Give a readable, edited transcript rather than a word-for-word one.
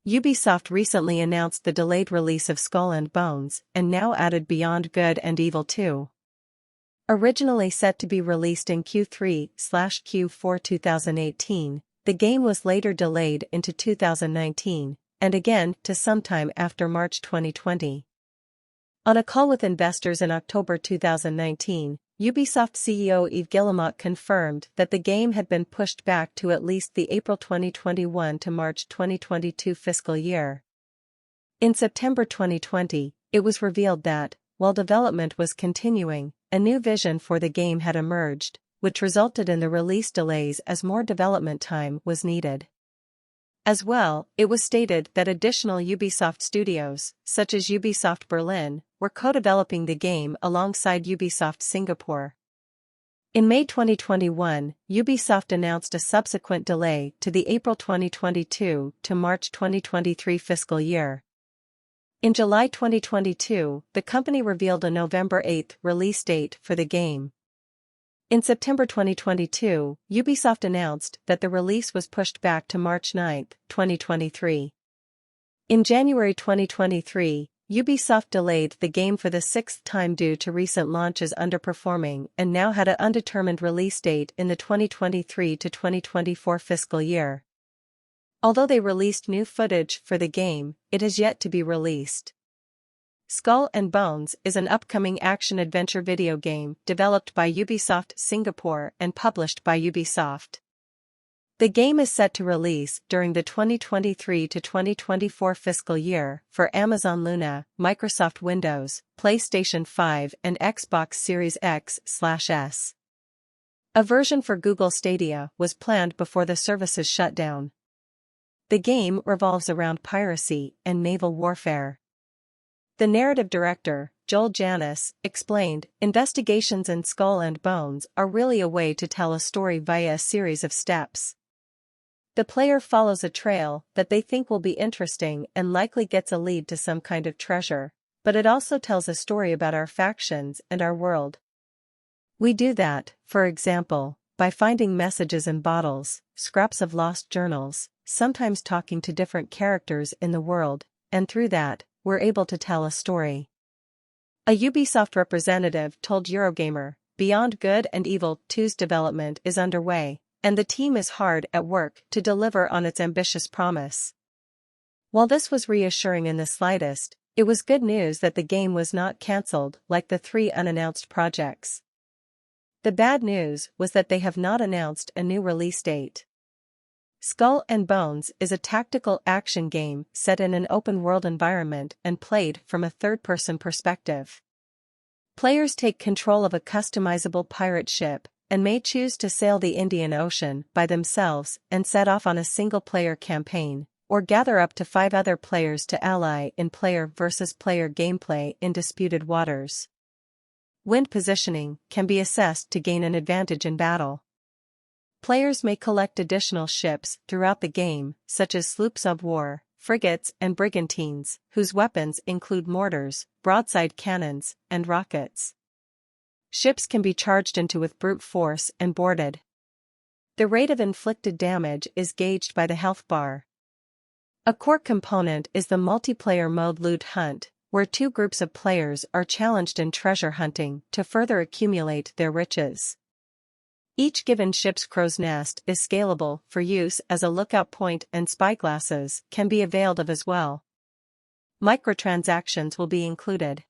Ubisoft recently announced the delayed release of Skull and Bones and now added Beyond Good and Evil 2. Originally set to be released in Q3/Q4 2018, the game was later delayed into 2019, and again to sometime after March 2020. On a call with investors in October 2019, Ubisoft CEO Yves Guillemot confirmed that the game had been pushed back to at least the April 2021 to March 2022 fiscal year. In September 2020, it was revealed that, while development was continuing, a new vision for the game had emerged, which resulted in the release delays as more development time was needed. As well, it was stated that additional Ubisoft Studios, such as Ubisoft Berlin, were co-developing the game alongside Ubisoft Singapore. In May 2021, Ubisoft announced a subsequent delay to the April 2022 to March 2023 fiscal year. In July 2022, the company revealed a November 8 release date for the game. In September 2022, Ubisoft announced that the release was pushed back to March 9, 2023. In January 2023, Ubisoft delayed the game for the sixth time due to recent launches underperforming and now had an undetermined release date in the 2023 to 2024 fiscal year. Although they released new footage for the game, it has yet to be released. Skull and Bones is an upcoming action-adventure video game developed by Ubisoft Singapore and published by Ubisoft. The game is set to release during the 2023 to 2024 fiscal year for Amazon Luna, Microsoft Windows, PlayStation 5 and Xbox Series X/S. A version for Google Stadia was planned before the services shut down. The game revolves around piracy and naval warfare. The narrative director, Joel Janus, explained, "Investigations in Skull and Bones are really a way to tell a story via a series of steps. The player follows a trail that they think will be interesting and likely gets a lead to some kind of treasure, but it also tells a story about our factions and our world. We do that, for example, by finding messages in bottles, scraps of lost journals, sometimes talking to different characters in the world, and through that, we're able to tell a story." A Ubisoft representative told Eurogamer, "Beyond Good and Evil 2's development is underway, and the team is hard at work to deliver on its ambitious promise." While this was reassuring in the slightest, it was good news that the game was not cancelled like the three unannounced projects. The bad news was that they have not announced a new release date. Skull and Bones is a tactical action game set in an open-world environment and played from a third-person perspective. Players take control of a customizable pirate ship and may choose to sail the Indian Ocean by themselves and set off on a single-player campaign, or gather up to 5 other players to ally in player-versus-player gameplay in disputed waters. Wind positioning can be assessed to gain an advantage in battle. Players may collect additional ships throughout the game, such as sloops of war, frigates and brigantines, whose weapons include mortars, broadside cannons, and rockets. Ships can be charged into with brute force and boarded. The rate of inflicted damage is gauged by the health bar. A core component is the multiplayer mode Loot Hunt, where 2 groups of players are challenged in treasure hunting to further accumulate their riches. Each given ship's crow's nest is scalable for use as a lookout point, and spyglasses can be availed of as well. Microtransactions will be included.